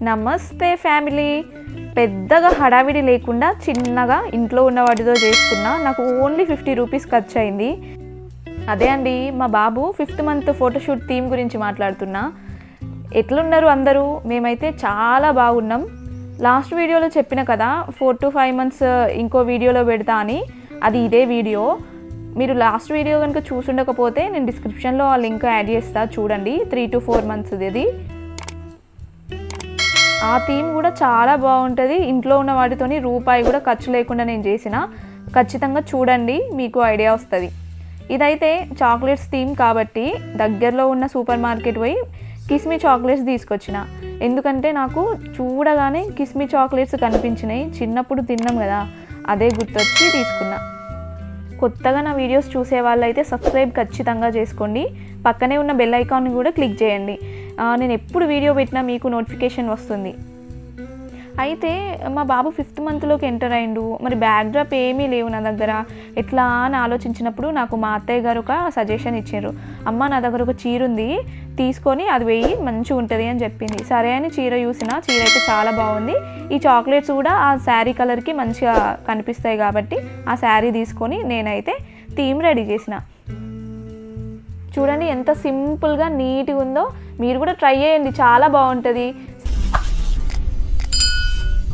నమస్తే ఫ్యామిలీ. పెద్దగా హడావిడి లేకుండా చిన్నగా ఇంట్లో ఉన్న వాటితో చేసుకున్నా. నాకు ఓన్లీ 50 రూపీస్ ఖర్చు అయింది. అదే అండి, మా బాబు 5th మంత్ ఫోటోషూట్ థీమ్ గురించి మాట్లాడుతున్నా. ఎట్లున్నారు అందరూ? మేమైతే చాలా బాగున్నాం. లాస్ట్ వీడియోలో చెప్పిన కదా 4 to 5 months ఇంకో వీడియోలో పెడతా అని. అది ఇదే వీడియో. మీరు లాస్ట్ వీడియో కనుక చూసుండకపోతే నేను డిస్క్రిప్షన్లో ఆ లింక్ యాడ్ చేస్తా, చూడండి. 3 to 4 months ఇది. ఆ థీమ్ కూడా చాలా బాగుంటుంది. ఇంట్లో ఉన్న వాటితోని రూపాయి కూడా ఖర్చు లేకుండా నేను చేసిన. ఖచ్చితంగా చూడండి, మీకు ఐడియా వస్తుంది. ఇదైతే చాక్లెట్స్ థీమ్ కాబట్టి దగ్గరలో ఉన్న సూపర్ మార్కెట్ పోయి కిస్మీ చాక్లెట్స్ తీసుకొచ్చిన. ఎందుకంటే నాకు చూడగానే కిస్మీ చాక్లెట్స్ కనిపించినాయి. చిన్నప్పుడు తిన్నాం కదా, అదే గుర్తొచ్చి తీసుకున్నా. కొత్తగా నా వీడియోస్ చూసే వాళ్ళైతే సబ్స్క్రైబ్ ఖచ్చితంగా చేసుకోండి. పక్కనే ఉన్న బెల్ ఐకాన్ని కూడా క్లిక్ చేయండి. నేను ఎప్పుడు వీడియో పెట్టినా మీకు నోటిఫికేషన్ వస్తుంది. అయితే మా బాబు 5th మంత్లోకి ఎంటర్ అయిండు. మరి బ్యాక్ డ్రాప్ ఏమీ లేవు నా దగ్గర. ఎట్లా అని ఆలోచించినప్పుడు నాకు మా అత్తయ్య గారు ఒక సజెషన్ ఇచ్చారు. అమ్మ, నా దగ్గర ఒక చీర ఉంది, తీసుకొని అది వెయ్యి, మంచిగా ఉంటుంది అని చెప్పింది. సరే అని చీర చూసిన. చీర అయితే చాలా బాగుంది. ఈ చాక్లెట్స్ కూడా ఆ శారీ కలర్కి మంచిగా కనిపిస్తాయి కాబట్టి ఆ శారీ తీసుకొని నేనైతే థీమ్ రెడీ చేసిన. చూడండి ఎంత సింపుల్గా నీట్గా ఉందో. మీరు కూడా ట్రై చేయండి, చాలా బాగుంటుంది.